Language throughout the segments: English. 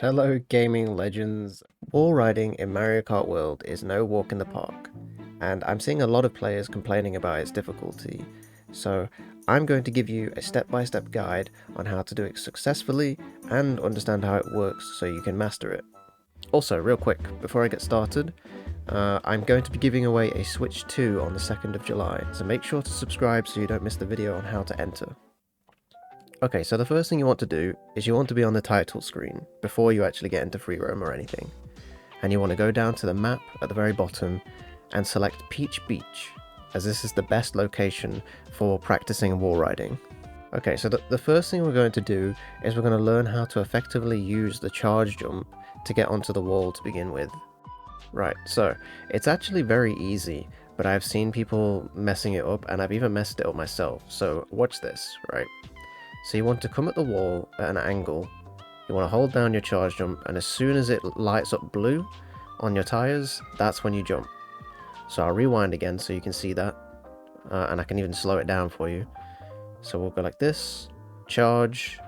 Hello gaming legends. Wall riding in Mario Kart World is no walk in the park, and I'm seeing a lot of players complaining about its difficulty, so I'm going to give you a step-by-step guide on how to do it successfully and understand how it works so you can master it. Also, real quick, before I get started, I'm going to be giving away a Switch 2 on the 2nd of July, so make sure to subscribe so you don't miss the video on how to enter. Okay, so the first thing you want to do is you want to be on the title screen before you actually get into free roam or anything. And you want to go down to the map at the very bottom and select Peach Beach, as this is the best location for practicing wall riding. Okay, so the first thing we're going to do is we're going to learn how to effectively use the charge jump to get onto the wall to begin with. Right, so it's actually very easy, but I've seen people messing it up and I've even messed it up myself, so watch this, right? So you want to come at the wall at an angle, you want to hold down your charge jump, and as soon as it lights up blue on your tyres, that's when you jump. So I'll rewind again so you can see that, and I can even slow it down for you. So we'll go like this, charge,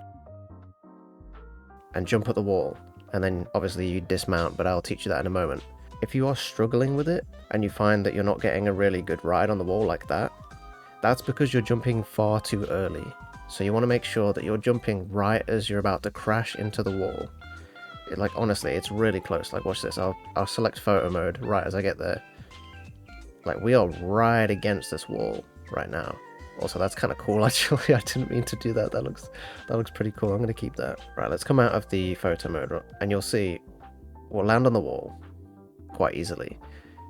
and jump at the wall, and then obviously you dismount, but I'll teach you that in a moment. If you are struggling with it, and you find that you're not getting a really good ride on the wall like that, that's because you're jumping far too early. So you want to make sure that you're jumping right as you're about to crash into the wall. Like, honestly, it's really close. Like, watch this. I'll select photo mode right as I get there. Like, we are right against this wall right now. Also, that's kind of cool, actually. I didn't mean to do that. That looks pretty cool. I'm going to keep that. Right, let's come out of the photo mode, and you'll see we'll land on the wall quite easily.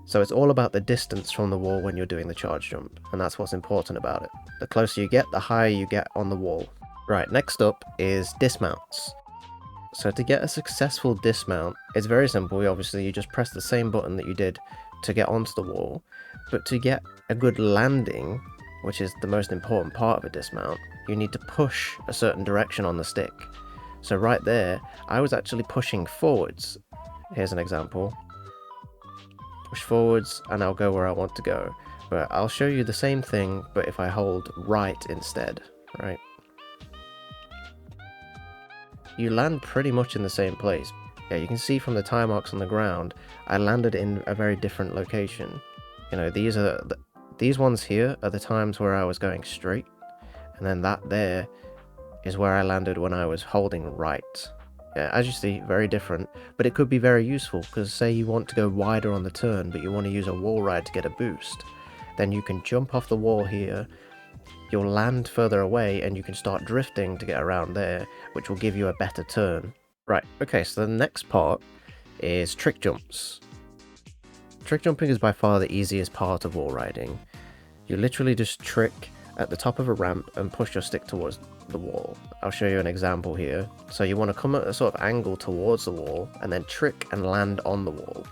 So it's all about the distance from the wall when you're doing the charge jump, and that's what's important about it. The closer you get, the higher you get on the wall. Right, next up is dismounts. So to get a successful dismount, it's very simple. Obviously, you just press the same button that you did to get onto the wall, but to get a good landing, which is the most important part of a dismount, you need to push a certain direction on the stick. So right there, I was actually pushing forwards. Here's an example. Push forwards and I'll go where I want to go, but I'll show you the same thing but if I hold right instead. Right, you land pretty much in the same place. Yeah, you can see from the tire marks on the ground I landed in a very different location. You know, these ones here are the times where I was going straight, and then that there is where I landed when I was holding right. Yeah, as you see, very different, but it could be very useful, because say you want to go wider on the turn, but you want to use a wall ride to get a boost, then you can jump off the wall here, you'll land further away, and you can start drifting to get around there, which will give you a better turn. Right, okay, so the next part is trick jumps. Trick jumping is by far the easiest part of wall riding. You literally just trick at the top of a ramp and push your stick towards the wall. I'll show you an example here. So you want to come at a sort of angle towards the wall and then trick and land on the wall,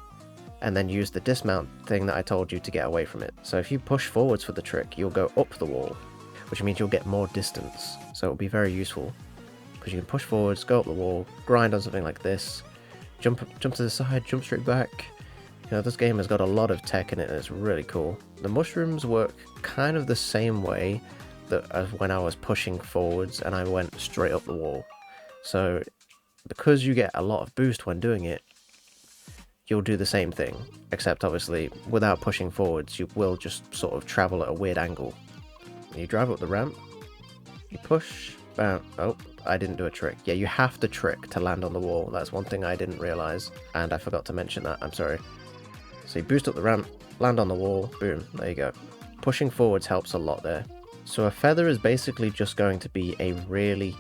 and then use the dismount thing that I told you to get away from it. So if you push forwards for the trick, you'll go up the wall, which means you'll get more distance. So it'll be very useful because you can push forwards, go up the wall, grind on something like this, jump to the side, jump straight back. You know, this game has got a lot of tech in it and it's really cool. The mushrooms work kind of the same way as when I was pushing forwards and I went straight up the wall. So because you get a lot of boost when doing it, you'll do the same thing, except obviously without pushing forwards you will just sort of travel at a weird angle. You drive up the ramp, you push, bam. Oh, I didn't do a trick. Yeah, you have to trick to land on the wall. That's one thing I didn't realize, and I forgot to mention that, I'm sorry. So you boost up the ramp, land on the wall, boom, there you go. Pushing forwards helps a lot there. So a feather is basically just going to be a really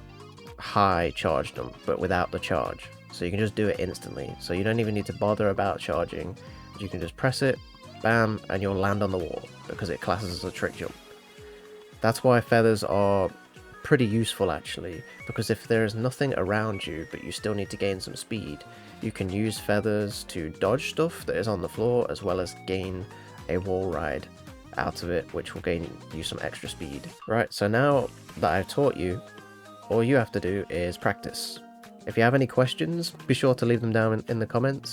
high charge jump, but without the charge. So you can just do it instantly. So you don't even need to bother about charging. You can just press it, bam, and you'll land on the wall, because it classes as a trick jump. That's why feathers are pretty useful actually, because if there is nothing around you but you still need to gain some speed, you can use feathers to dodge stuff that is on the floor, as well as gain a wall ride out of it, which will gain you some extra speed. Right, so now that I've taught you, all you have to do is practice. If you have any questions, be sure to leave them down in the comments,